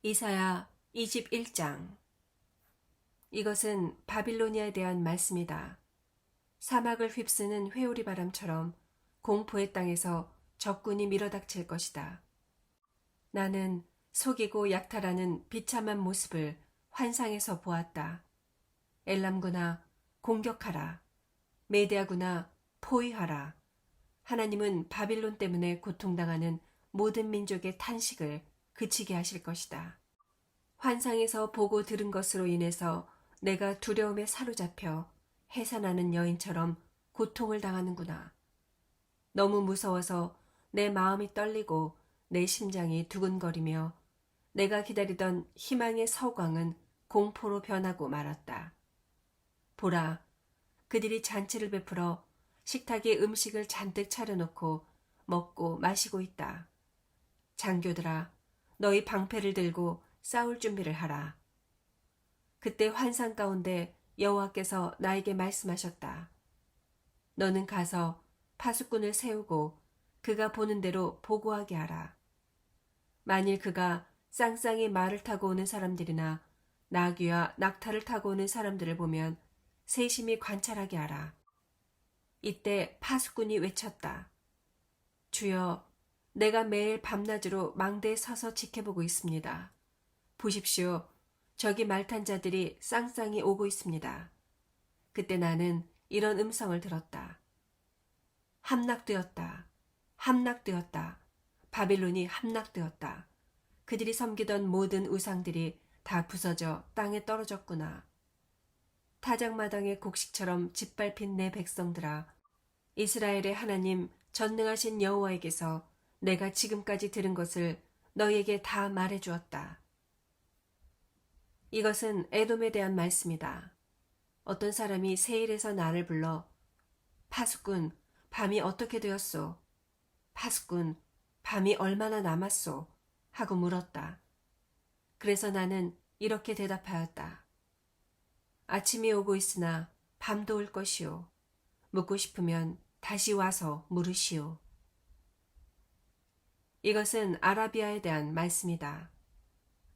이사야 21장. 이것은 바빌로니아에 대한 말씀이다. 사막을 휩쓰는 회오리 바람처럼 공포의 땅에서 적군이 밀어닥칠 것이다. 나는 속이고 약탈하는 비참한 모습을 환상에서 보았다. 엘람군아, 공격하라. 메대아군아, 포위하라. 하나님은 바빌론 때문에 고통당하는 모든 민족의 탄식을 그치게 하실 것이다. 환상에서 보고 들은 것으로 인해서 내가 두려움에 사로잡혀 해산하는 여인처럼 고통을 당하는구나. 너무 무서워서 내 마음이 떨리고 내 심장이 두근거리며 내가 기다리던 희망의 서광은 공포로 변하고 말았다. 보라, 그들이 잔치를 베풀어 식탁에 음식을 잔뜩 차려놓고 먹고 마시고 있다. 장교들아, 너희 방패를 들고 싸울 준비를 하라. 그때 환상 가운데 여호와께서 나에게 말씀하셨다. 너는 가서 파수꾼을 세우고 그가 보는 대로 보고하게 하라. 만일 그가 쌍쌍이 말을 타고 오는 사람들이나 나귀와 낙타를 타고 오는 사람들을 보면 세심히 관찰하게 하라. 이때 파수꾼이 외쳤다. 주여, 내가 매일 밤낮으로 망대에 서서 지켜보고 있습니다. 보십시오. 저기 말탄 자들이 쌍쌍이 오고 있습니다. 그때 나는 이런 음성을 들었다. 함락되었다. 함락되었다. 바빌론이 함락되었다. 그들이 섬기던 모든 우상들이 다 부서져 땅에 떨어졌구나. 타작마당의 곡식처럼 짓밟힌 내 백성들아, 이스라엘의 하나님 전능하신 여호와에게서 내가 지금까지 들은 것을 너희에게 다 말해주었다. 이것은 에돔에 대한 말씀이다. 어떤 사람이 세일에서 나를 불러 파수꾼, 밤이 어떻게 되었소? 파수꾼, 밤이 얼마나 남았소? 하고 물었다. 그래서 나는 이렇게 대답하였다. 아침이 오고 있으나 밤도 올 것이오. 묻고 싶으면 다시 와서 물으시오. 이것은 아라비아에 대한 말씀이다.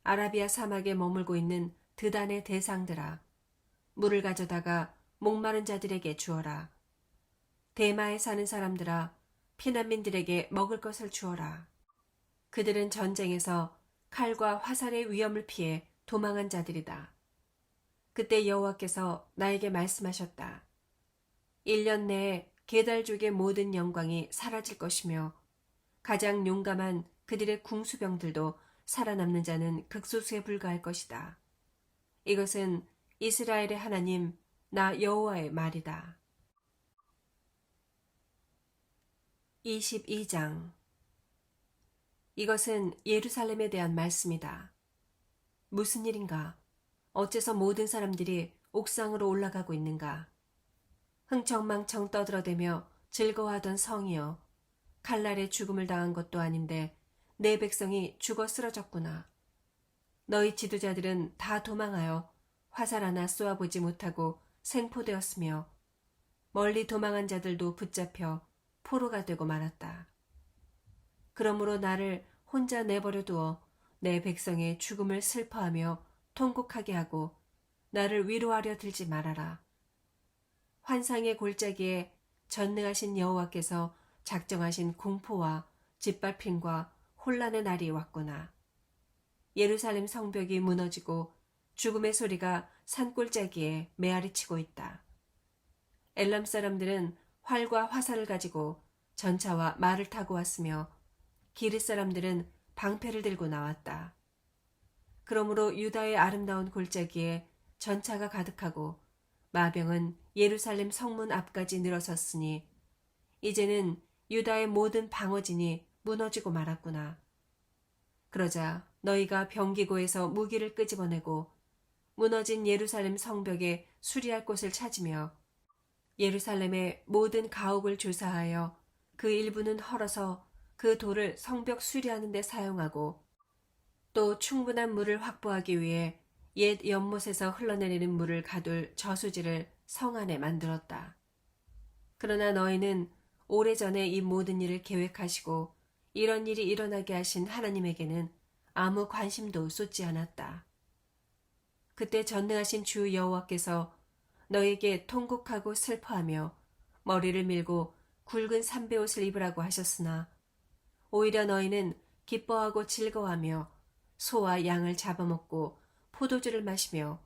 아라비아 사막에 머물고 있는 드단의 대상들아, 물을 가져다가 목마른 자들에게 주어라. 대마에 사는 사람들아, 피난민들에게 먹을 것을 주어라. 그들은 전쟁에서 칼과 화살의 위험을 피해 도망한 자들이다. 그때 여호와께서 나에게 말씀하셨다. 1년 내에 게달족의 모든 영광이 사라질 것이며 가장 용감한 그들의 궁수병들도 살아남는 자는 극소수에 불과할 것이다. 이것은 이스라엘의 하나님 나 여호와의 말이다. 22장. 이것은 예루살렘에 대한 말씀이다. 무슨 일인가? 어째서 모든 사람들이 옥상으로 올라가고 있는가? 흥청망청 떠들어대며 즐거워하던 성이여, 칼날에 죽음을 당한 것도 아닌데 내 백성이 죽어 쓰러졌구나. 너희 지도자들은 다 도망하여 화살 하나 쏘아보지 못하고 생포되었으며 멀리 도망한 자들도 붙잡혀 포로가 되고 말았다. 그러므로 나를 혼자 내버려 두어 내 백성의 죽음을 슬퍼하며 통곡하게 하고 나를 위로하려 들지 말아라. 환상의 골짜기에 전능하신 여호와께서 작정하신 공포와 짓밟힘과 혼란의 날이 왔구나. 예루살렘 성벽이 무너지고 죽음의 소리가 산골짜기에 메아리치고 있다. 엘람 사람들은 활과 화살을 가지고 전차와 말을 타고 왔으며 기르 사람들은 방패를 들고 나왔다. 그러므로 유다의 아름다운 골짜기에 전차가 가득하고 마병은 예루살렘 성문 앞까지 늘어섰으니 이제는 유다의 모든 방어진이 무너지고 말았구나. 그러자 너희가 병기고에서 무기를 끄집어내고 무너진 예루살렘 성벽에 수리할 곳을 찾으며 예루살렘의 모든 가옥을 조사하여 그 일부는 헐어서 그 돌을 성벽 수리하는 데 사용하고 또 충분한 물을 확보하기 위해 옛 연못에서 흘러내리는 물을 가둘 저수지를 성 안에 만들었다. 그러나 너희는 오래전에 이 모든 일을 계획하시고 이런 일이 일어나게 하신 하나님에게는 아무 관심도 쏟지 않았다. 그때 전능하신 주 여호와께서 너에게 통곡하고 슬퍼하며 머리를 밀고 굵은 삼배옷을 입으라고 하셨으나 오히려 너희는 기뻐하고 즐거워하며 소와 양을 잡아먹고 포도주를 마시며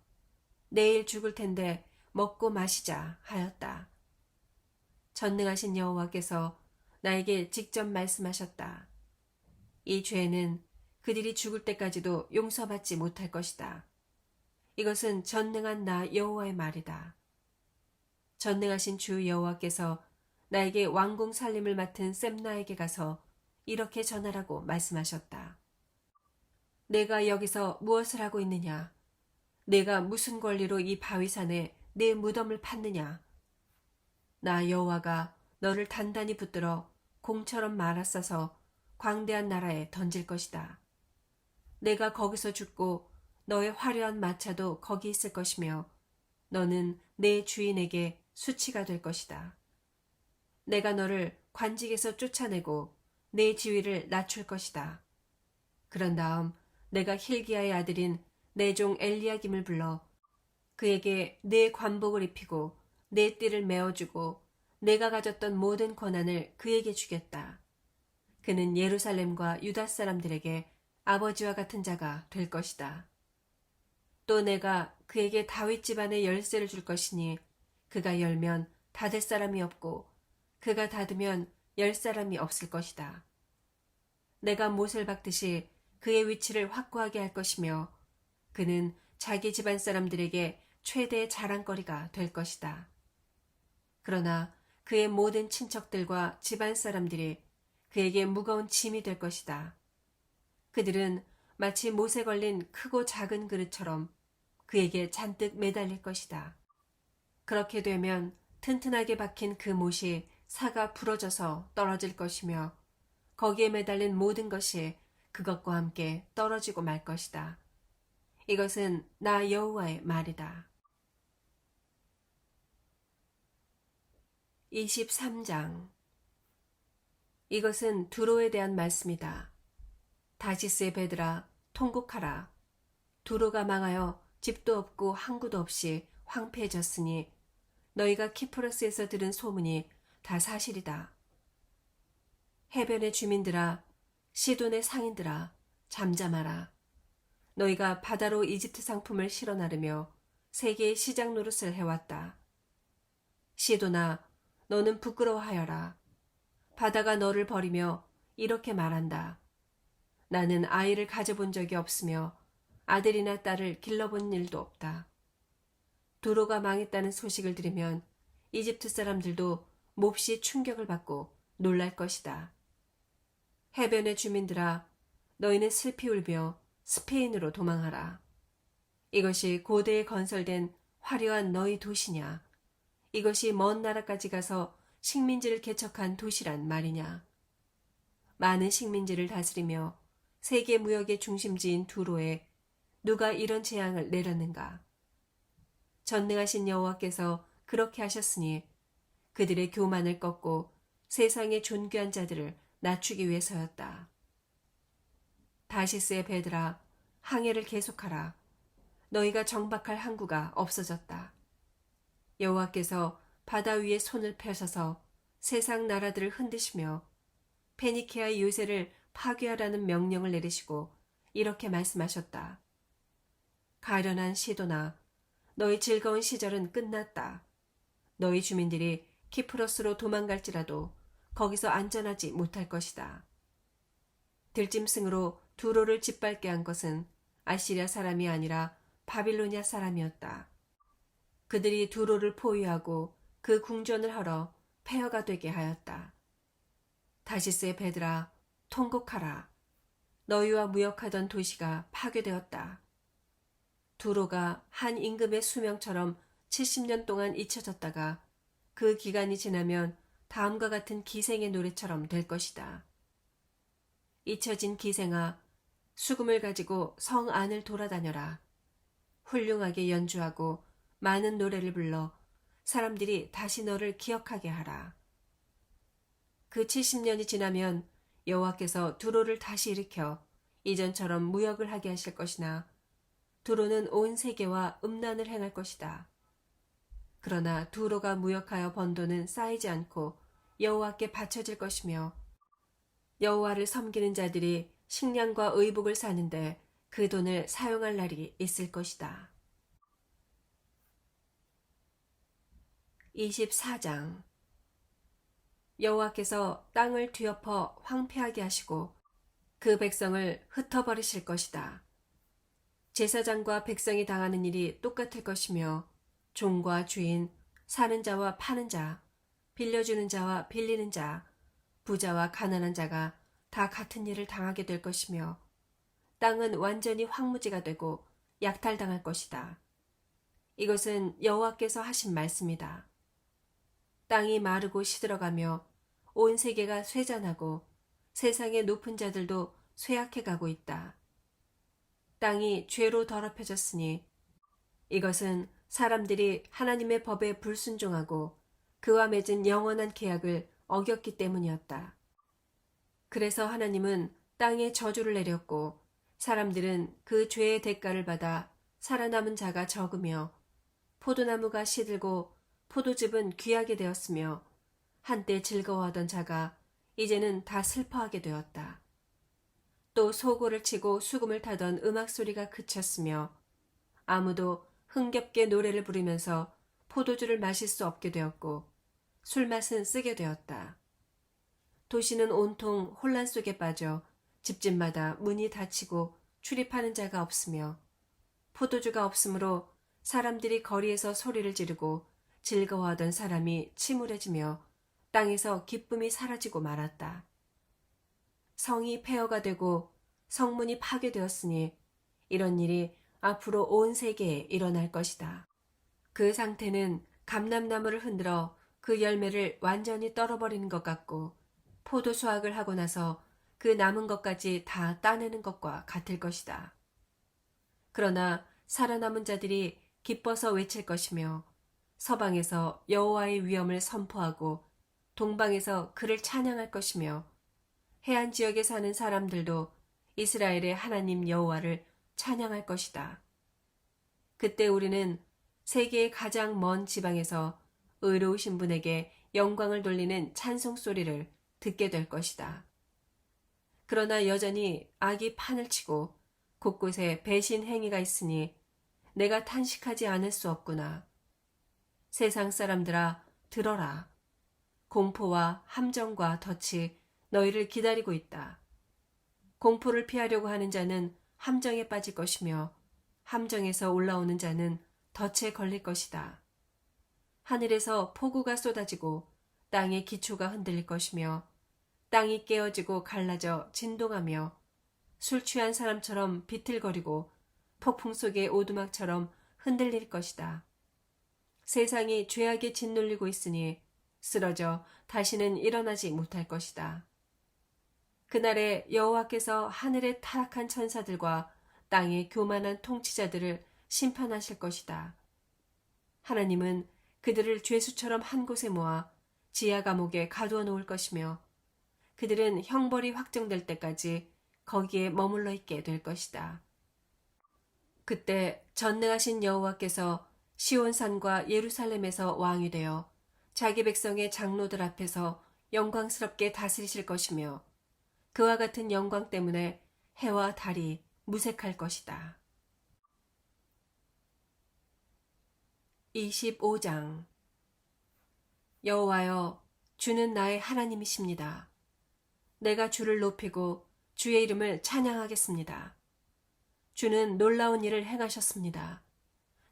내일 죽을 텐데 먹고 마시자 하였다. 전능하신 여호와께서 나에게 직접 말씀하셨다. 이 죄는 그들이 죽을 때까지도 용서받지 못할 것이다. 이것은 전능한 나 여호와의 말이다. 전능하신 주 여호와께서 나에게 왕궁 살림을 맡은 셈나에게 가서 이렇게 전하라고 말씀하셨다. 내가 여기서 무엇을 하고 있느냐? 내가 무슨 권리로 이 바위산에 내 무덤을 팠느냐? 나 여호와가 너를 단단히 붙들어 공처럼 말아싸서 광대한 나라에 던질 것이다. 내가 거기서 죽고 너의 화려한 마차도 거기 있을 것이며 너는 내 주인에게 수치가 될 것이다. 내가 너를 관직에서 쫓아내고 내 지위를 낮출 것이다. 그런 다음 내가 힐기야의 아들인 내 종 엘리야김을 불러 그에게 내 관복을 입히고 내 띠를 메어주고 내가 가졌던 모든 권한을 그에게 주겠다. 그는 예루살렘과 유다 사람들에게 아버지와 같은 자가 될 것이다. 또 내가 그에게 다윗 집안의 열쇠를 줄 것이니 그가 열면 닫을 사람이 없고 그가 닫으면 열 사람이 없을 것이다. 내가 못을 박듯이 그의 위치를 확고하게 할 것이며 그는 자기 집안 사람들에게 최대의 자랑거리가 될 것이다. 그러나 그의 모든 친척들과 집안 사람들이 그에게 무거운 짐이 될 것이다. 그들은 마치 못에 걸린 크고 작은 그릇처럼 그에게 잔뜩 매달릴 것이다. 그렇게 되면 튼튼하게 박힌 그 못이 사가 부러져서 떨어질 것이며 거기에 매달린 모든 것이 그것과 함께 떨어지고 말 것이다. 이것은 나 여호와의 말이다. 23장. 이것은 두로에 대한 말씀이다. 다시스의 배들아, 통곡하라. 두로가 망하여 집도 없고 항구도 없이 황폐해졌으니 너희가 키프로스에서 들은 소문이 다 사실이다. 해변의 주민들아, 시돈의 상인들아, 잠잠하라. 너희가 바다로 이집트 상품을 실어 나르며 세계의 시장 노릇을 해왔다. 시돈아, 너는 부끄러워하여라. 바다가 너를 버리며 이렇게 말한다. 나는 아이를 가져본 적이 없으며 아들이나 딸을 길러본 일도 없다. 두로가 망했다는 소식을 들으면 이집트 사람들도 몹시 충격을 받고 놀랄 것이다. 해변의 주민들아, 너희는 슬피 울며 스페인으로 도망하라. 이것이 고대에 건설된 화려한 너희 도시냐? 이것이 먼 나라까지 가서 식민지를 개척한 도시란 말이냐? 많은 식민지를 다스리며 세계 무역의 중심지인 두로에 누가 이런 재앙을 내렸는가? 전능하신 여호와께서 그렇게 하셨으니 그들의 교만을 꺾고 세상의 존귀한 자들을 낮추기 위해서였다. 다시스의 배들아, 항해를 계속하라. 너희가 정박할 항구가 없어졌다. 여호와께서 바다 위에 손을 펴셔서 세상 나라들을 흔드시며 페니케아의 요새를 파괴하라는 명령을 내리시고 이렇게 말씀하셨다. 가련한 시도나 너희 즐거운 시절은 끝났다. 너희 주민들이 키프로스로 도망갈지라도 거기서 안전하지 못할 것이다. 들짐승으로 두로를 짓밟게 한 것은 아시리아 사람이 아니라 바빌로니아 사람이었다. 그들이 두로를 포위하고 그 궁전을 헐어 폐허가 되게 하였다. 다시스의 배들아, 통곡하라. 너희와 무역하던 도시가 파괴되었다. 두로가 한 임금의 수명처럼 70년 동안 잊혀졌다가 그 기간이 지나면 다음과 같은 기생의 노래처럼 될 것이다. 잊혀진 기생아, 수금을 가지고 성 안을 돌아다녀라. 훌륭하게 연주하고 많은 노래를 불러 사람들이 다시 너를 기억하게 하라. 그 70년이 지나면 여호와께서 두로를 다시 일으켜 이전처럼 무역을 하게 하실 것이나 두로는 온 세계와 음란을 행할 것이다. 그러나 두로가 무역하여 번 돈은 쌓이지 않고 여호와께 바쳐질 것이며 여호와를 섬기는 자들이 식량과 의복을 사는데 그 돈을 사용할 날이 있을 것이다. 24장 여호와께서 땅을 뒤엎어 황폐하게 하시고 그 백성을 흩어버리실 것이다. 제사장과 백성이 당하는 일이 똑같을 것이며 종과 주인, 사는 자와 파는 자, 빌려주는 자와 빌리는 자, 부자와 가난한 자가 다 같은 일을 당하게 될 것이며 땅은 완전히 황무지가 되고 약탈당할 것이다. 이것은 여호와께서 하신 말씀이다. 땅이 마르고 시들어가며 온 세계가 쇠잔하고 세상의 높은 자들도 쇠약해가고 있다. 땅이 죄로 더럽혀졌으니 이것은 사람들이 하나님의 법에 불순종하고 그와 맺은 영원한 계약을 어겼기 때문이었다. 그래서 하나님은 땅에 저주를 내렸고 사람들은 그 죄의 대가를 받아 살아남은 자가 적으며 포도나무가 시들고 포도즙은 귀하게 되었으며 한때 즐거워하던 자가 이제는 다 슬퍼하게 되었다. 또 소고를 치고 수금을 타던 음악 소리가 그쳤으며 아무도 흥겹게 노래를 부르면서 포도주를 마실 수 없게 되었고 술맛은 쓰게 되었다. 도시는 온통 혼란 속에 빠져 집집마다 문이 닫히고 출입하는 자가 없으며 포도주가 없으므로 사람들이 거리에서 소리를 지르고 즐거워하던 사람이 침울해지며 땅에서 기쁨이 사라지고 말았다. 성이 폐허가 되고 성문이 파괴되었으니 이런 일이 앞으로 온 세계에 일어날 것이다. 그 상태는 감람나무를 흔들어 그 열매를 완전히 떨어버리는 것 같고 포도 수확을 하고 나서 그 남은 것까지 다 따내는 것과 같을 것이다. 그러나 살아남은 자들이 기뻐서 외칠 것이며 서방에서 여호와의 위엄을 선포하고 동방에서 그를 찬양할 것이며 해안 지역에 사는 사람들도 이스라엘의 하나님 여호와를 찬양할 것이다. 그때 우리는 세계의 가장 먼 지방에서 의로우신 분에게 영광을 돌리는 찬송 소리를 듣게 될 것이다. 그러나 여전히 악이 판을 치고 곳곳에 배신 행위가 있으니 내가 탄식하지 않을 수 없구나. 세상 사람들아 들어라. 공포와 함정과 덫이 너희를 기다리고 있다. 공포를 피하려고 하는 자는 함정에 빠질 것이며 함정에서 올라오는 자는 덫에 걸릴 것이다. 하늘에서 폭우가 쏟아지고 땅의 기초가 흔들릴 것이며 땅이 깨어지고 갈라져 진동하며 술 취한 사람처럼 비틀거리고 폭풍 속의 오두막처럼 흔들릴 것이다. 세상이 죄악에 짓눌리고 있으니 쓰러져 다시는 일어나지 못할 것이다. 그날에 여호와께서 하늘의 타락한 천사들과 땅의 교만한 통치자들을 심판하실 것이다. 하나님은 그들을 죄수처럼 한 곳에 모아 지하 감옥에 가두어 놓을 것이며 그들은 형벌이 확정될 때까지 거기에 머물러 있게 될 것이다. 그때 전능하신 여호와께서 시온산과 예루살렘에서 왕이 되어 자기 백성의 장로들 앞에서 영광스럽게 다스리실 것이며 그와 같은 영광 때문에 해와 달이 무색할 것이다. 25장 여호와여, 주는 나의 하나님이십니다. 내가 주를 높이고 주의 이름을 찬양하겠습니다. 주는 놀라운 일을 행하셨습니다.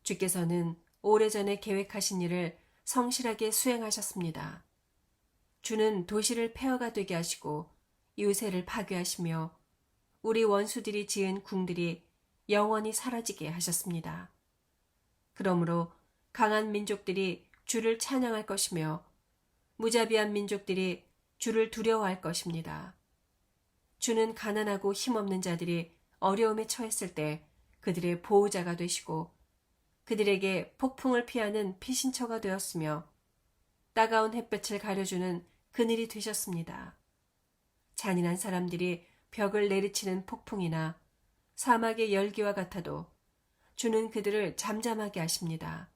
주께서는 오래전에 계획하신 일을 성실하게 수행하셨습니다. 주는 도시를 폐허가 되게 하시고 유새를 파괴하시며 우리 원수들이 지은 궁들이 영원히 사라지게 하셨습니다. 그러므로 강한 민족들이 주를 찬양할 것이며 무자비한 민족들이 주를 두려워할 것입니다. 주는 가난하고 힘없는 자들이 어려움에 처했을 때 그들의 보호자가 되시고 그들에게 폭풍을 피하는 피신처가 되었으며 따가운 햇볕을 가려주는 그늘이 되셨습니다. 잔인한 사람들이 벽을 내리치는 폭풍이나 사막의 열기와 같아도 주는 그들을 잠잠하게 하십니다.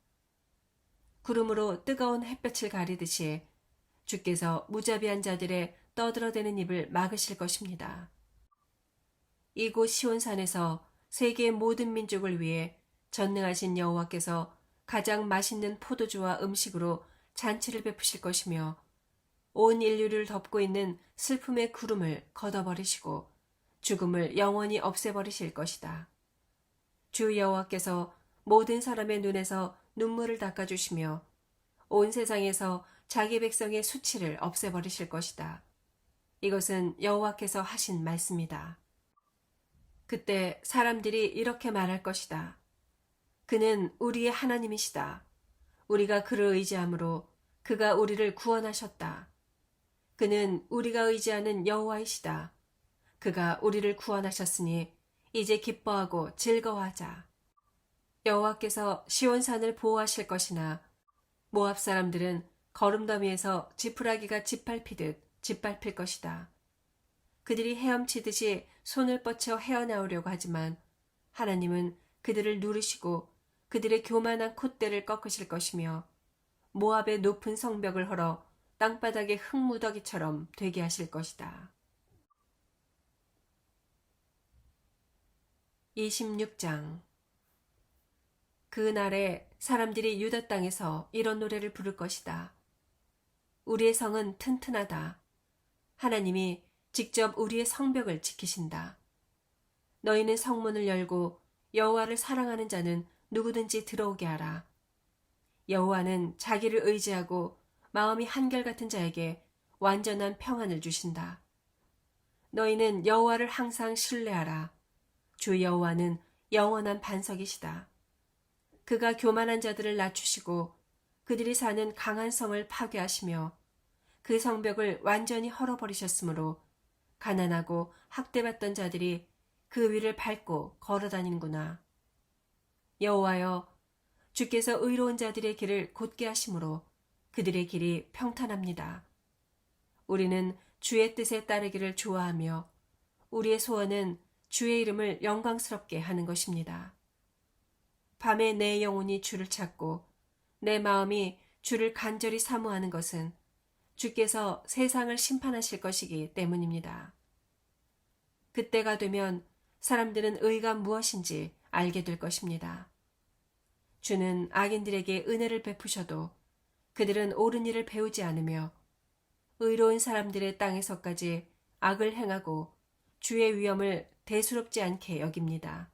구름으로 뜨거운 햇볕을 가리듯이 주께서 무자비한 자들의 떠들어대는 입을 막으실 것입니다. 이곳 시온산에서 세계의 모든 민족을 위해 전능하신 여호와께서 가장 맛있는 포도주와 음식으로 잔치를 베푸실 것이며 온 인류를 덮고 있는 슬픔의 구름을 걷어버리시고 죽음을 영원히 없애버리실 것이다. 주 여호와께서 모든 사람의 눈에서 눈물을 닦아주시며 온 세상에서 자기 백성의 수치를 없애버리실 것이다. 이것은 여호와께서 하신 말씀이다. 그때 사람들이 이렇게 말할 것이다. 그는 우리의 하나님이시다. 우리가 그를 의지함으로 그가 우리를 구원하셨다. 그는 우리가 의지하는 여호와이시다. 그가 우리를 구원하셨으니 이제 기뻐하고 즐거워하자. 여호와께서 시온산을 보호하실 것이나 모압 사람들은 거름더미에서 지푸라기가 짓밟히듯 짓밟힐 것이다. 그들이 헤엄치듯이 손을 뻗쳐 헤어나오려고 하지만 하나님은 그들을 누르시고 그들의 교만한 콧대를 꺾으실 것이며 모압의 높은 성벽을 헐어 땅바닥의 흙무더기처럼 되게 하실 것이다. 26장. 그날에 사람들이 유다 땅에서 이런 노래를 부를 것이다. 우리의 성은 튼튼하다. 하나님이 직접 우리의 성벽을 지키신다. 너희는 성문을 열고 여호와를 사랑하는 자는 누구든지 들어오게 하라. 여호와는 자기를 의지하고 마음이 한결같은 자에게 완전한 평안을 주신다. 너희는 여호와를 항상 신뢰하라. 주 여호와는 영원한 반석이시다. 그가 교만한 자들을 낮추시고 그들이 사는 강한 성을 파괴하시며 그 성벽을 완전히 헐어버리셨으므로 가난하고 학대받던 자들이 그 위를 밟고 걸어다니는구나. 여호와여, 주께서 의로운 자들의 길을 곧게 하심으로 그들의 길이 평탄합니다. 우리는 주의 뜻에 따르기를 좋아하며 우리의 소원은 주의 이름을 영광스럽게 하는 것입니다. 밤에 내 영혼이 주를 찾고 내 마음이 주를 간절히 사모하는 것은 주께서 세상을 심판하실 것이기 때문입니다. 그때가 되면 사람들은 의가 무엇인지 알게 될 것입니다. 주는 악인들에게 은혜를 베푸셔도 그들은 옳은 일을 배우지 않으며 의로운 사람들의 땅에서까지 악을 행하고 주의 위엄을 대수롭지 않게 여깁니다.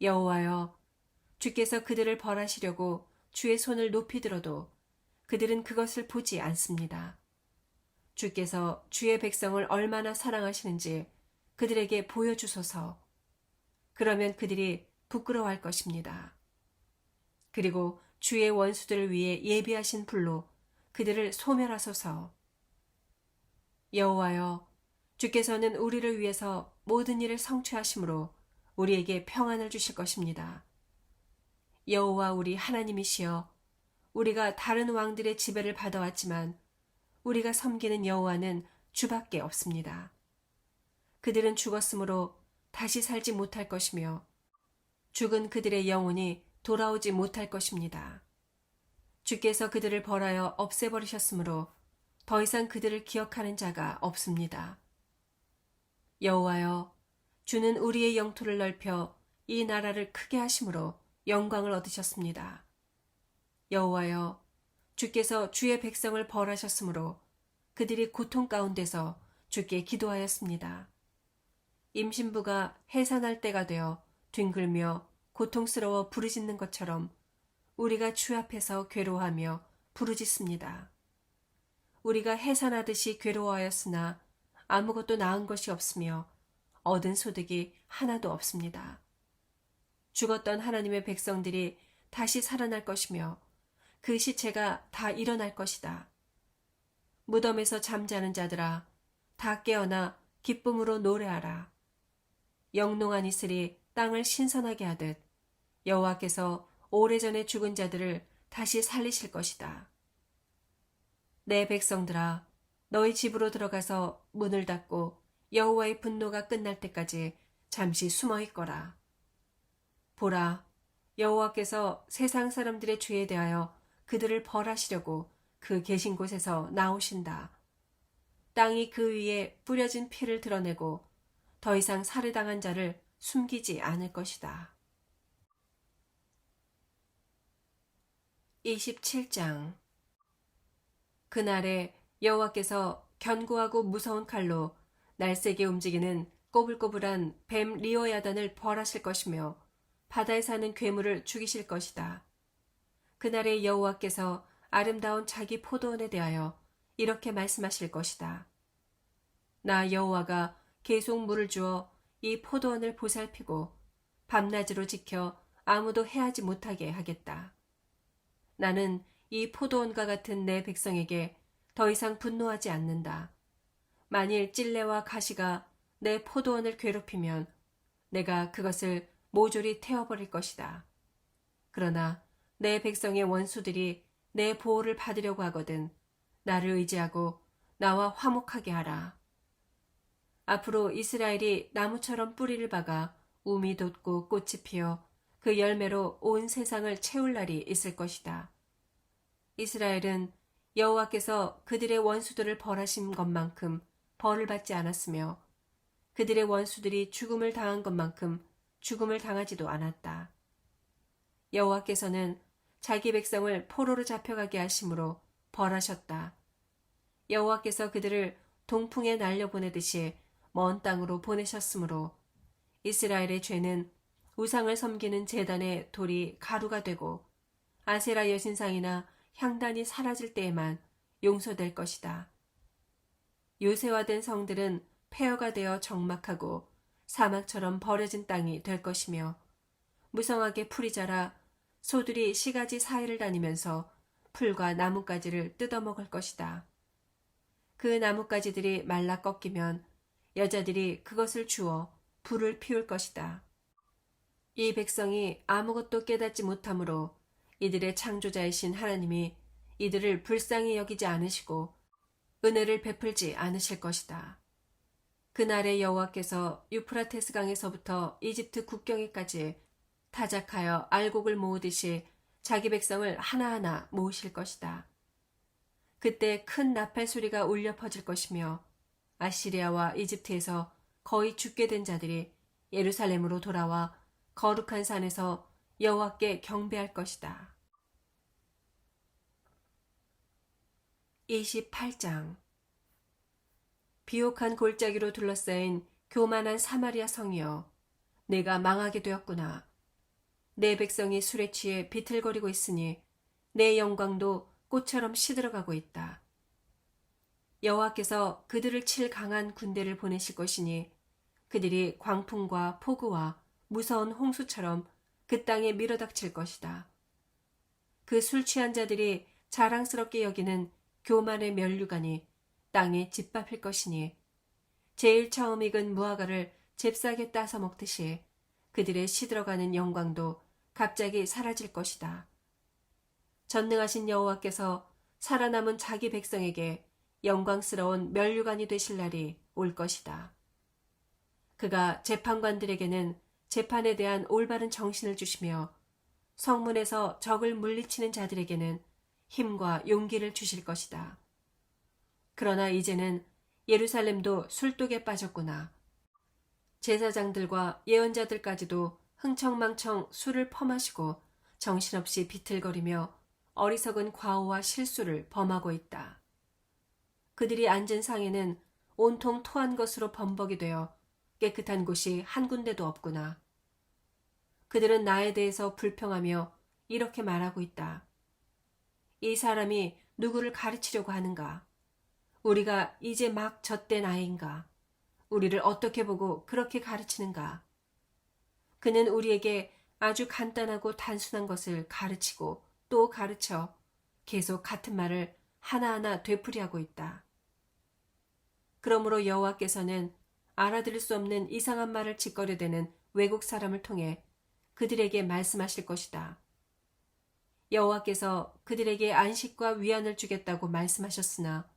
여호와여, 주께서 그들을 벌하시려고 주의 손을 높이 들어도 그들은 그것을 보지 않습니다. 주께서 주의 백성을 얼마나 사랑하시는지 그들에게 보여주소서. 그러면 그들이 부끄러워할 것입니다. 그리고 주의 원수들을 위해 예비하신 불로 그들을 소멸하소서. 여호와여, 주께서는 우리를 위해서 모든 일을 성취하심으로 우리에게 평안을 주실 것입니다. 여호와 우리 하나님이시여, 우리가 다른 왕들의 지배를 받아왔지만 우리가 섬기는 여호와는 주밖에 없습니다. 그들은 죽었으므로 다시 살지 못할 것이며 죽은 그들의 영혼이 돌아오지 못할 것입니다. 주께서 그들을 벌하여 없애버리셨으므로 더 이상 그들을 기억하는 자가 없습니다. 여호와여, 주는 우리의 영토를 넓혀 이 나라를 크게 하심으로 영광을 얻으셨습니다. 여호와여, 주께서 주의 백성을 벌하셨으므로 그들이 고통 가운데서 주께 기도하였습니다. 임신부가 해산할 때가 되어 뒹굴며 고통스러워 부르짖는 것처럼 우리가 주 앞에서 괴로워하며 부르짖습니다. 우리가 해산하듯이 괴로워하였으나 아무것도 나은 것이 없으며 얻은 소득이 하나도 없습니다. 죽었던 하나님의 백성들이 다시 살아날 것이며 그 시체가 다 일어날 것이다. 무덤에서 잠자는 자들아, 다 깨어나 기쁨으로 노래하라. 영롱한 이슬이 땅을 신선하게 하듯 여호와께서 오래전에 죽은 자들을 다시 살리실 것이다. 내 백성들아, 너희 집으로 들어가서 문을 닫고 여호와의 분노가 끝날 때까지 잠시 숨어 있거라. 보라, 여호와께서 세상 사람들의 죄에 대하여 그들을 벌하시려고 그 계신 곳에서 나오신다. 땅이 그 위에 뿌려진 피를 드러내고 더 이상 살해당한 자를 숨기지 않을 것이다. 27장. 그날에 여호와께서 견고하고 무서운 칼로 날쌔게 움직이는 꼬불꼬불한 뱀 리오야단을 벌하실 것이며 바다에 사는 괴물을 죽이실 것이다. 그날에 여호와께서 아름다운 자기 포도원에 대하여 이렇게 말씀하실 것이다. 나 여호와가 계속 물을 주어 이 포도원을 보살피고 밤낮으로 지켜 아무도 해하지 못하게 하겠다. 나는 이 포도원과 같은 내 백성에게 더 이상 분노하지 않는다. 만일 찔레와 가시가 내 포도원을 괴롭히면 내가 그것을 모조리 태워버릴 것이다. 그러나 내 백성의 원수들이 내 보호를 받으려고 하거든 나를 의지하고 나와 화목하게 하라. 앞으로 이스라엘이 나무처럼 뿌리를 박아 움이 돋고 꽃이 피어 그 열매로 온 세상을 채울 날이 있을 것이다. 이스라엘은 여호와께서 그들의 원수들을 벌하신 것만큼 벌을 받지 않았으며 그들의 원수들이 죽음을 당한 것만큼 죽음을 당하지도 않았다. 여호와께서는 자기 백성을 포로로 잡혀가게 하심으로 벌하셨다. 여호와께서 그들을 동풍에 날려보내듯이 먼 땅으로 보내셨으므로 이스라엘의 죄는 우상을 섬기는 제단의 돌이 가루가 되고 아세라 여신상이나 향단이 사라질 때에만 용서될 것이다. 요새화된 성들은 폐허가 되어 적막하고 사막처럼 버려진 땅이 될 것이며 무성하게 풀이 자라 소들이 시가지 사이를 다니면서 풀과 나뭇가지를 뜯어먹을 것이다. 그 나뭇가지들이 말라 꺾이면 여자들이 그것을 주워 불을 피울 것이다. 이 백성이 아무것도 깨닫지 못하므로 이들의 창조자이신 하나님이 이들을 불쌍히 여기지 않으시고 은혜를 베풀지 않으실 것이다. 그날에 여호와께서 유프라테스 강에서부터 이집트 국경에까지 타작하여 알곡을 모으듯이 자기 백성을 하나하나 모으실 것이다. 그때 큰 나팔 소리가 울려 퍼질 것이며 아시리아와 이집트에서 거의 죽게 된 자들이 예루살렘으로 돌아와 거룩한 산에서 여호와께 경배할 것이다. 28장. 비옥한 골짜기로 둘러싸인 교만한 사마리아 성이여, 내가 망하게 되었구나. 내 백성이 술에 취해 비틀거리고 있으니 내 영광도 꽃처럼 시들어가고 있다. 여호와께서 그들을 칠 강한 군대를 보내실 것이니 그들이 광풍과 폭우와 무서운 홍수처럼 그 땅에 밀어닥칠 것이다. 그 술 취한 자들이 자랑스럽게 여기는 교만의 면류관이 땅에 짓밟힐 것이니 제일 처음 익은 무화과를 잽싸게 따서 먹듯이 그들의 시들어가는 영광도 갑자기 사라질 것이다. 전능하신 여호와께서 살아남은 자기 백성에게 영광스러운 면류관이 되실 날이 올 것이다. 그가 재판관들에게는 재판에 대한 올바른 정신을 주시며 성문에서 적을 물리치는 자들에게는 힘과 용기를 주실 것이다. 그러나 이제는 예루살렘도 술독에 빠졌구나. 제사장들과 예언자들까지도 흥청망청 술을 퍼마시고 정신없이 비틀거리며 어리석은 과오와 실수를 범하고 있다. 그들이 앉은 상에는 온통 토한 것으로 범벅이 되어 깨끗한 곳이 한 군데도 없구나. 그들은 나에 대해서 불평하며 이렇게 말하고 있다. 이 사람이 누구를 가르치려고 하는가? 우리가 이제 막 젖된 아이인가? 우리를 어떻게 보고 그렇게 가르치는가? 그는 우리에게 아주 간단하고 단순한 것을 가르치고 또 가르쳐 계속 같은 말을 하나하나 되풀이하고 있다. 그러므로 여호와께서는 알아들을 수 없는 이상한 말을 짓거려대는 외국 사람을 통해 그들에게 말씀하실 것이다. 여호와께서 그들에게 안식과 위안을 주겠다고 말씀하셨으나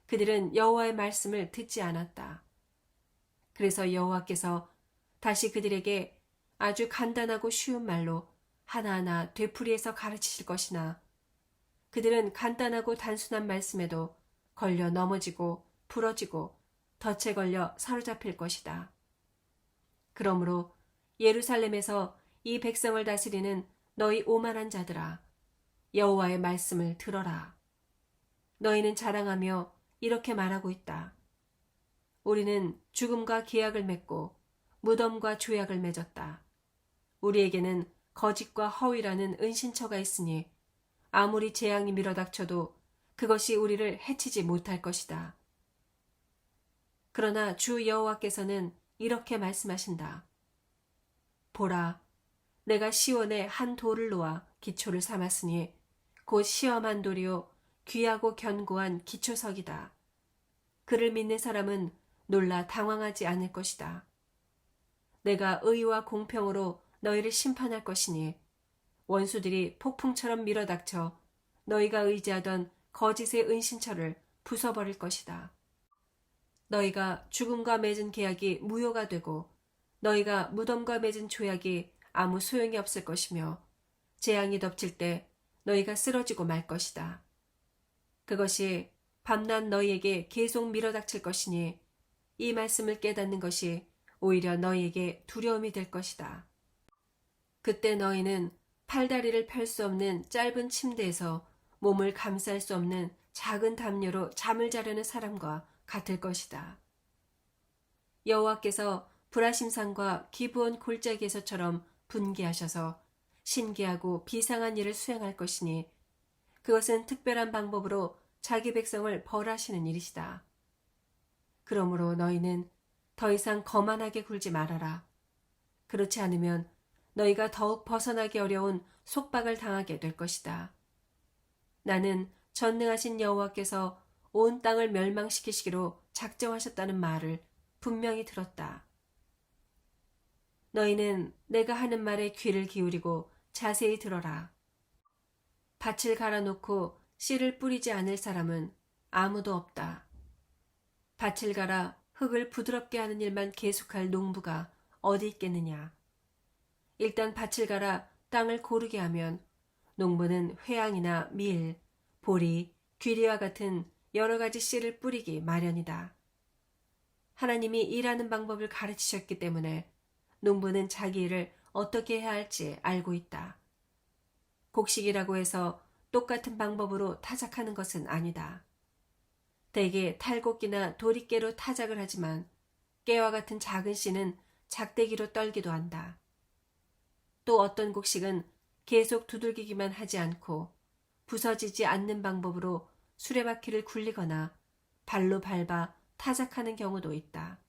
그들은 여호와의 말씀을 듣지 않았다. 그래서 여호와께서 다시 그들에게 아주 간단하고 쉬운 말로 하나하나 되풀이해서 가르치실 것이나 그들은 간단하고 단순한 말씀에도 걸려 넘어지고 부러지고 덫에 걸려 사로잡힐 것이다. 그러므로 예루살렘에서 이 백성을 다스리는 너희 오만한 자들아, 여호와의 말씀을 들어라. 너희는 자랑하며 이렇게 말하고 있다. 우리는 죽음과 계약을 맺고 무덤과 조약을 맺었다. 우리에게는 거짓과 허위라는 은신처가 있으니 아무리 재앙이 밀어닥쳐도 그것이 우리를 해치지 못할 것이다. 그러나 주 여호와께서는 이렇게 말씀하신다. 보라, 내가 시온에 한 돌을 놓아 기초를 삼았으니 곧 시험한 돌이요 귀하고 견고한 기초석이다. 그를 믿는 사람은 놀라 당황하지 않을 것이다. 내가 의와 공평으로 너희를 심판할 것이니 원수들이 폭풍처럼 밀어닥쳐 너희가 의지하던 거짓의 은신처를 부숴버릴 것이다. 너희가 죽음과 맺은 계약이 무효가 되고 너희가 무덤과 맺은 조약이 아무 소용이 없을 것이며 재앙이 덮칠 때 너희가 쓰러지고 말 것이다. 그것이 밤낮 너희에게 계속 밀어닥칠 것이니 이 말씀을 깨닫는 것이 오히려 너희에게 두려움이 될 것이다. 그때 너희는 팔다리를 펼 수 없는 짧은 침대에서 몸을 감쌀 수 없는 작은 담요로 잠을 자려는 사람과 같을 것이다. 여호와께서 브라심산과 기브온 골짜기에서처럼 분개하셔서 신기하고 비상한 일을 수행할 것이니 그것은 특별한 방법으로 자기 백성을 벌하시는 일이시다. 그러므로 너희는 더 이상 거만하게 굴지 말아라. 그렇지 않으면 너희가 더욱 벗어나기 어려운 속박을 당하게 될 것이다. 나는 전능하신 여호와께서 온 땅을 멸망시키시기로 작정하셨다는 말을 분명히 들었다. 너희는 내가 하는 말에 귀를 기울이고 자세히 들어라. 밭을 갈아놓고 씨를 뿌리지 않을 사람은 아무도 없다. 밭을 갈아 흙을 부드럽게 하는 일만 계속할 농부가 어디 있겠느냐. 일단 밭을 갈아 땅을 고르게 하면 농부는 회양이나 밀, 보리, 귀리와 같은 여러 가지 씨를 뿌리기 마련이다. 하나님이 일하는 방법을 가르치셨기 때문에 농부는 자기 일을 어떻게 해야 할지 알고 있다. 곡식이라고 해서 똑같은 방법으로 타작하는 것은 아니다. 대개 탈곡기나 도리깨로 타작을 하지만 깨와 같은 작은 씨는 작대기로 떨기도 한다. 또 어떤 곡식은 계속 두들기기만 하지 않고 부서지지 않는 방법으로 수레바퀴를 굴리거나 발로 밟아 타작하는 경우도 있다.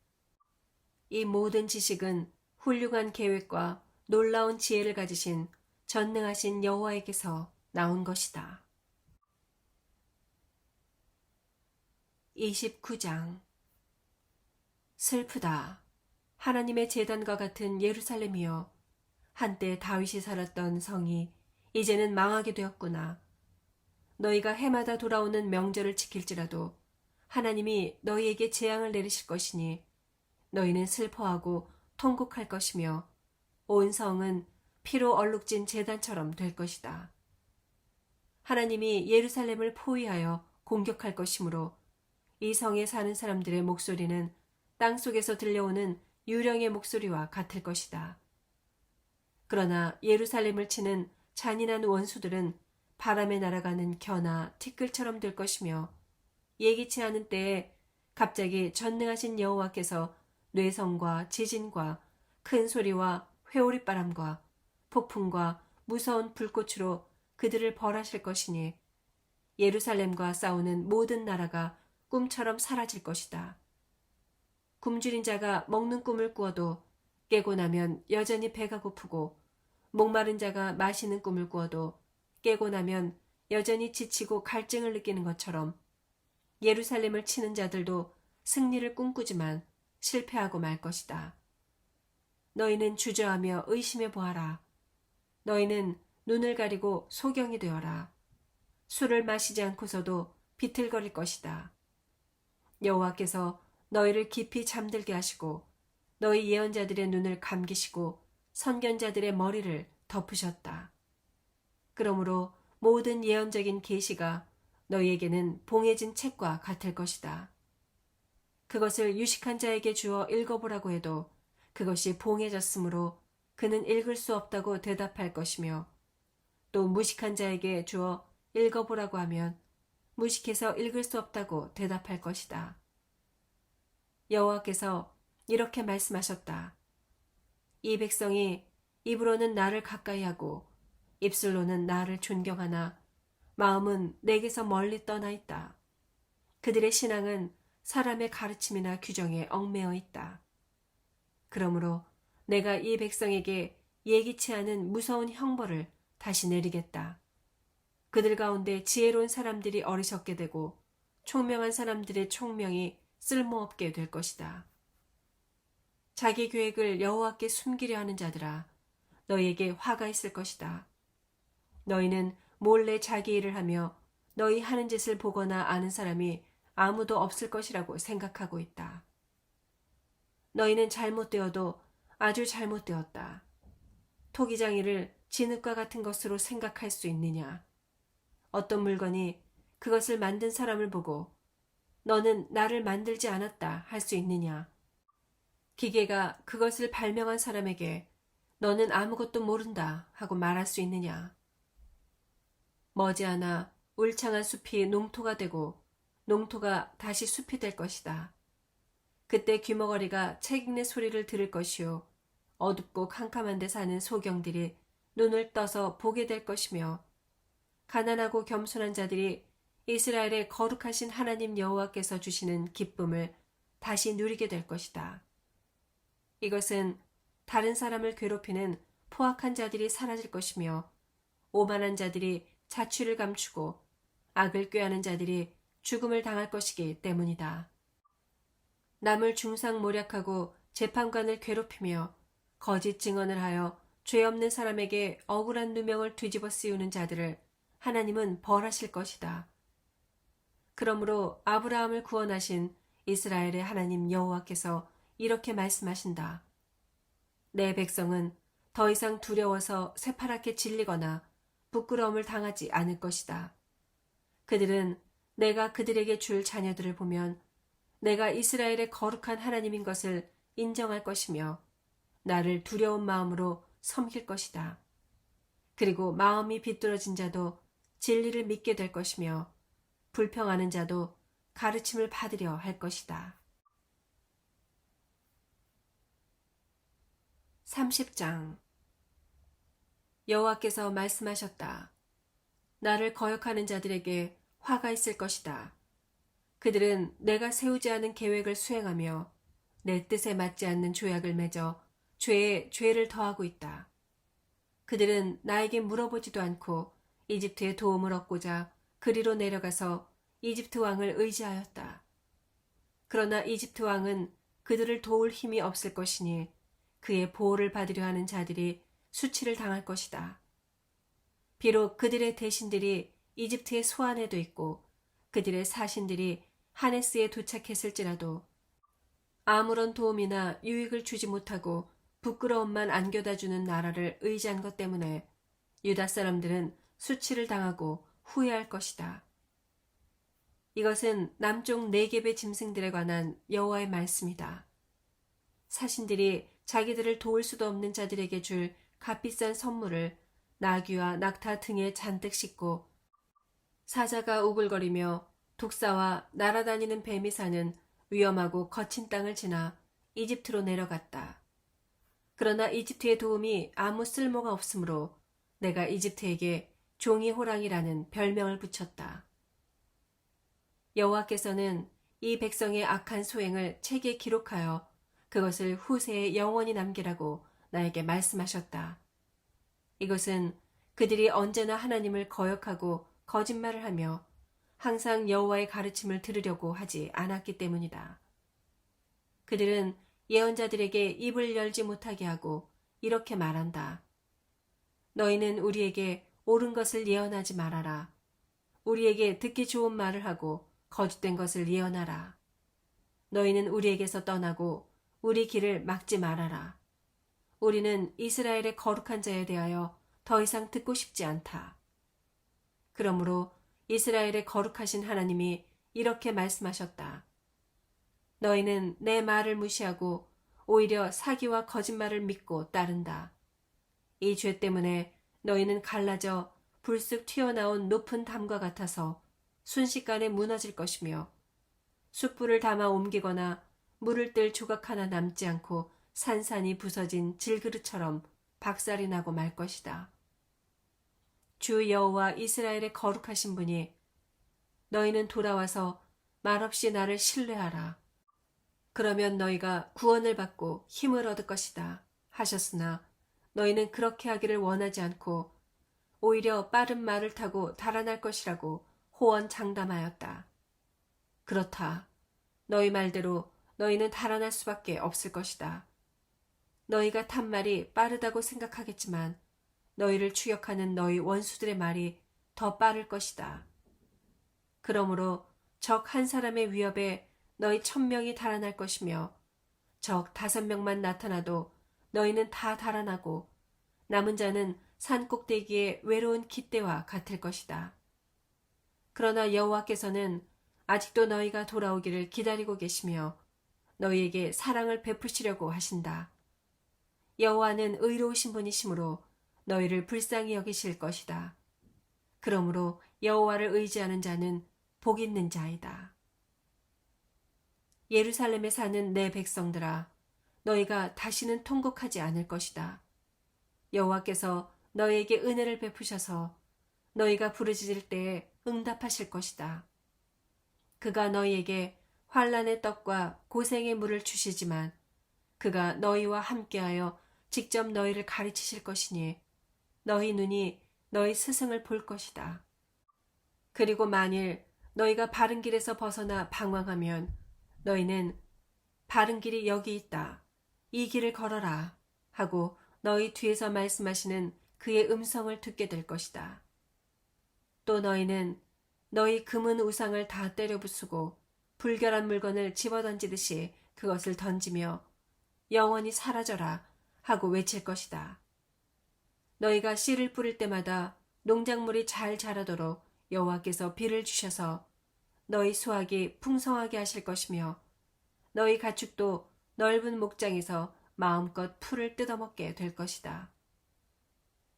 이 모든 지식은 훌륭한 계획과 놀라운 지혜를 가지신 전능하신 여호와에게서 나온 것이다. 29장 슬프다. 하나님의 제단과 같은 예루살렘이여, 한때 다윗이 살았던 성이 이제는 망하게 되었구나. 너희가 해마다 돌아오는 명절을 지킬지라도 하나님이 너희에게 재앙을 내리실 것이니 너희는 슬퍼하고 통곡할 것이며 온 성은 피로 얼룩진 제단처럼 될 것이다. 하나님이 예루살렘을 포위하여 공격할 것이므로 이 성에 사는 사람들의 목소리는 땅속에서 들려오는 유령의 목소리와 같을 것이다. 그러나 예루살렘을 치는 잔인한 원수들은 바람에 날아가는 겨나 티끌처럼 될 것이며 예기치 않은 때에 갑자기 전능하신 여호와께서 뇌성과 지진과 큰 소리와 회오리바람과 폭풍과 무서운 불꽃으로 그들을 벌하실 것이니 예루살렘과 싸우는 모든 나라가 꿈처럼 사라질 것이다. 굶주린 자가 먹는 꿈을 꾸어도 깨고 나면 여전히 배가 고프고 목마른 자가 마시는 꿈을 꾸어도 깨고 나면 여전히 지치고 갈증을 느끼는 것처럼 예루살렘을 치는 자들도 승리를 꿈꾸지만 실패하고 말 것이다. 너희는 주저하며 의심해 보아라. 너희는 눈을 가리고 소경이 되어라. 술을 마시지 않고서도 비틀거릴 것이다. 여호와께서 너희를 깊이 잠들게 하시고 너희 예언자들의 눈을 감기시고 선견자들의 머리를 덮으셨다. 그러므로 모든 예언적인 계시가 너희에게는 봉해진 책과 같을 것이다. 그것을 유식한 자에게 주어 읽어보라고 해도 그것이 봉해졌으므로 그는 읽을 수 없다고 대답할 것이며, 또 무식한 자에게 주어 읽어보라고 하면 무식해서 읽을 수 없다고 대답할 것이다. 여호와께서 이렇게 말씀하셨다. 이 백성이 입으로는 나를 가까이하고 입술로는 나를 존경하나 마음은 내게서 멀리 떠나 있다. 그들의 신앙은 사람의 가르침이나 규정에 얽매여 있다. 그러므로 내가 이 백성에게 예기치 않은 무서운 형벌을 다시 내리겠다. 그들 가운데 지혜로운 사람들이 어리석게 되고 총명한 사람들의 총명이 쓸모없게 될 것이다. 자기 계획을 여호와께 숨기려 하는 자들아, 너희에게 화가 있을 것이다. 너희는 몰래 자기 일을 하며 너희 하는 짓을 보거나 아는 사람이 아무도 없을 것이라고 생각하고 있다. 너희는 잘못되어도 아주 잘못되었다. 토기장이를 진흙과 같은 것으로 생각할 수 있느냐? 어떤 물건이 그것을 만든 사람을 보고 너는 나를 만들지 않았다 할 수 있느냐? 기계가 그것을 발명한 사람에게 너는 아무것도 모른다 하고 말할 수 있느냐? 머지않아 울창한 숲이 농토가 되고 농토가 다시 숲이 될 것이다. 그때 귀머거리가 책 읽는 소리를 들을 것이요 어둡고 캄캄한 데 사는 소경들이 눈을 떠서 보게 될 것이며, 가난하고 겸손한 자들이 이스라엘의 거룩하신 하나님 여호와께서 주시는 기쁨을 다시 누리게 될 것이다. 이것은 다른 사람을 괴롭히는 포악한 자들이 사라질 것이며, 오만한 자들이 자취를 감추고 악을 꾀하는 자들이 죽음을 당할 것이기 때문이다. 남을 중상모략하고 재판관을 괴롭히며 거짓 증언을 하여 죄 없는 사람에게 억울한 누명을 뒤집어 씌우는 자들을 하나님은 벌하실 것이다. 그러므로 아브라함을 구원하신 이스라엘의 하나님 여호와께서 이렇게 말씀하신다. 내 백성은 더 이상 두려워서 새파랗게 질리거나 부끄러움을 당하지 않을 것이다. 그들은 내가 그들에게 줄 자녀들을 보면 내가 이스라엘의 거룩한 하나님인 것을 인정할 것이며 나를 두려운 마음으로 섬길 것이다. 그리고 마음이 비뚤어진 자도 진리를 믿게 될 것이며 불평하는 자도 가르침을 받으려 할 것이다. 30장. 여호와께서 말씀하셨다. 나를 거역하는 자들에게 화가 있을 것이다. 그들은 내가 세우지 않은 계획을 수행하며 내 뜻에 맞지 않는 조약을 맺어 죄에 죄를 더하고 있다. 그들은 나에게 물어보지도 않고 이집트의 도움을 얻고자 그리로 내려가서 이집트 왕을 의지하였다. 그러나 이집트 왕은 그들을 도울 힘이 없을 것이니 그의 보호를 받으려 하는 자들이 수치를 당할 것이다. 비록 그들의 대신들이 이집트의 소안에도 있고 그들의 사신들이 하네스에 도착했을지라도 아무런 도움이나 유익을 주지 못하고 부끄러움만 안겨다주는 나라를 의지한 것 때문에 유다 사람들은 수치를 당하고 후회할 것이다. 이것은 남쪽 네겝의 짐승들에 관한 여호와의 말씀이다. 사신들이 자기들을 도울 수도 없는 자들에게 줄 값비싼 선물을 나귀와 낙타 등에 잔뜩 싣고 사자가 우글거리며 독사와 날아다니는 뱀이 사는 위험하고 거친 땅을 지나 이집트로 내려갔다. 그러나 이집트의 도움이 아무 쓸모가 없으므로 내가 이집트에게 종이 호랑이라는 별명을 붙였다. 여호와께서는 이 백성의 악한 소행을 책에 기록하여 그것을 후세에 영원히 남기라고 나에게 말씀하셨다. 이것은 그들이 언제나 하나님을 거역하고 거짓말을 하며 항상 여호와의 가르침을 들으려고 하지 않았기 때문이다. 그들은 예언자들에게 입을 열지 못하게 하고 이렇게 말한다. 너희는 우리에게 옳은 것을 예언하지 말아라. 우리에게 듣기 좋은 말을 하고 거짓된 것을 예언하라. 너희는 우리에게서 떠나고 우리 길을 막지 말아라. 우리는 이스라엘의 거룩한 자에 대하여 더 이상 듣고 싶지 않다. 그러므로 이스라엘의 거룩하신 하나님이 이렇게 말씀하셨다. 너희는 내 말을 무시하고 오히려 사기와 거짓말을 믿고 따른다. 이 죄 때문에 너희는 갈라져 불쑥 튀어나온 높은 담과 같아서 순식간에 무너질 것이며 숯불을 담아 옮기거나 물을 뜰 조각 하나 남지 않고 산산이 부서진 질그릇처럼 박살이 나고 말 것이다. 주 여호와 이스라엘의 거룩하신 분이 너희는 돌아와서 말없이 나를 신뢰하라. 그러면 너희가 구원을 받고 힘을 얻을 것이다 하셨으나 너희는 그렇게 하기를 원하지 않고 오히려 빠른 말을 타고 달아날 것이라고 호언장담하였다. 그렇다. 너희 말대로 너희는 달아날 수밖에 없을 것이다. 너희가 탄 말이 빠르다고 생각하겠지만 너희를 추격하는 너희 원수들의 말이 더 빠를 것이다. 그러므로 적 한 사람의 위협에 너희 1000명이 달아날 것이며 적 5명만 나타나도 너희는 다 달아나고 남은 자는 산 꼭대기의 외로운 깃대와 같을 것이다. 그러나 여호와께서는 아직도 너희가 돌아오기를 기다리고 계시며 너희에게 사랑을 베푸시려고 하신다. 여호와는 의로우신 분이시므로 너희를 불쌍히 여기실 것이다. 그러므로 여호와를 의지하는 자는 복 있는 자이다. 예루살렘에 사는 내 백성들아, 너희가 다시는 통곡하지 않을 것이다. 여호와께서 너희에게 은혜를 베푸셔서 너희가 부르짖을 때에 응답하실 것이다. 그가 너희에게 환난의 떡과 고생의 물을 주시지만 그가 너희와 함께하여 직접 너희를 가르치실 것이니 너희 눈이 너희 스승을 볼 것이다. 그리고 만일 너희가 바른 길에서 벗어나 방황하면 너희는 바른 길이 여기 있다. 이 길을 걸어라 하고 너희 뒤에서 말씀하시는 그의 음성을 듣게 될 것이다. 또 너희는 너희 금은 우상을 다 때려 부수고 불결한 물건을 집어던지듯이 그것을 던지며 영원히 사라져라 하고 외칠 것이다. 너희가 씨를 뿌릴 때마다 농작물이 잘 자라도록 여호와께서 비를 주셔서 너희 수확이 풍성하게 하실 것이며 너희 가축도 넓은 목장에서 마음껏 풀을 뜯어먹게 될 것이다.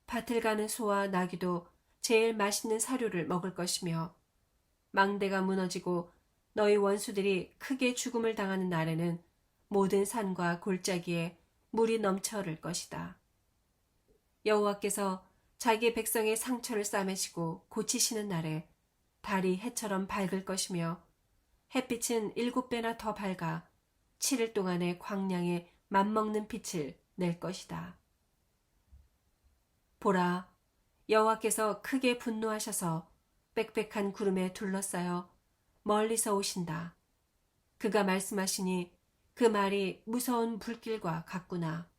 밭을 가는 소와 나귀도 제일 맛있는 사료를 먹을 것이며 망대가 무너지고 너희 원수들이 크게 죽음을 당하는 날에는 모든 산과 골짜기에 물이 넘쳐 흐를 것이다. 여호와께서 자기 백성의 상처를 싸매시고 고치시는 날에 달이 해처럼 밝을 것이며 햇빛은 7배나 더 밝아 7일 동안의 광량에 맘먹는 빛을 낼 것이다. 보라, 여호와께서 크게 분노하셔서 빽빽한 구름에 둘러싸여 멀리서 오신다. 그가 말씀하시니 그 말이 무서운 불길과 같구나.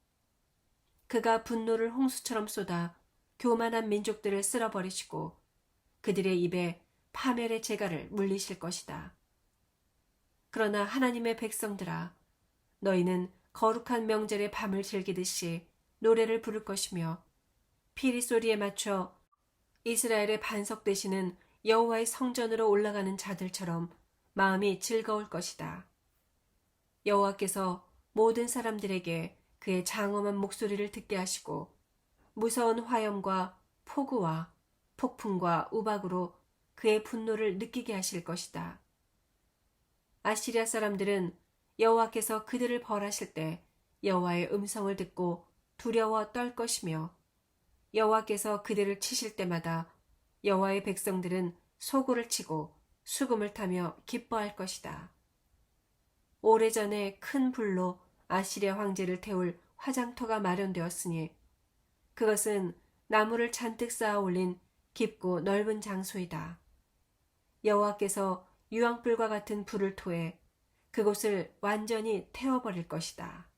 그가 분노를 홍수처럼 쏟아 교만한 민족들을 쓸어버리시고 그들의 입에 파멸의 재갈을 물리실 것이다. 그러나 하나님의 백성들아, 너희는 거룩한 명절의 밤을 즐기듯이 노래를 부를 것이며 피리 소리에 맞춰 이스라엘의 반석 되시는 여호와의 성전으로 올라가는 자들처럼 마음이 즐거울 것이다. 여호와께서 모든 사람들에게 그의 장엄한 목소리를 듣게 하시고 무서운 화염과 폭우와 폭풍과 우박으로 그의 분노를 느끼게 하실 것이다. 아시리아 사람들은 여호와께서 그들을 벌하실 때 여호와의 음성을 듣고 두려워 떨 것이며 여호와께서 그들을 치실 때마다 여호와의 백성들은 소고를 치고 수금을 타며 기뻐할 것이다. 오래전에 큰 불로 아시리아 황제를 태울 화장터가 마련되었으니 그것은 나무를 잔뜩 쌓아 올린 깊고 넓은 장소이다. 여호와께서 유황불과 같은 불을 토해 그곳을 완전히 태워버릴 것이다.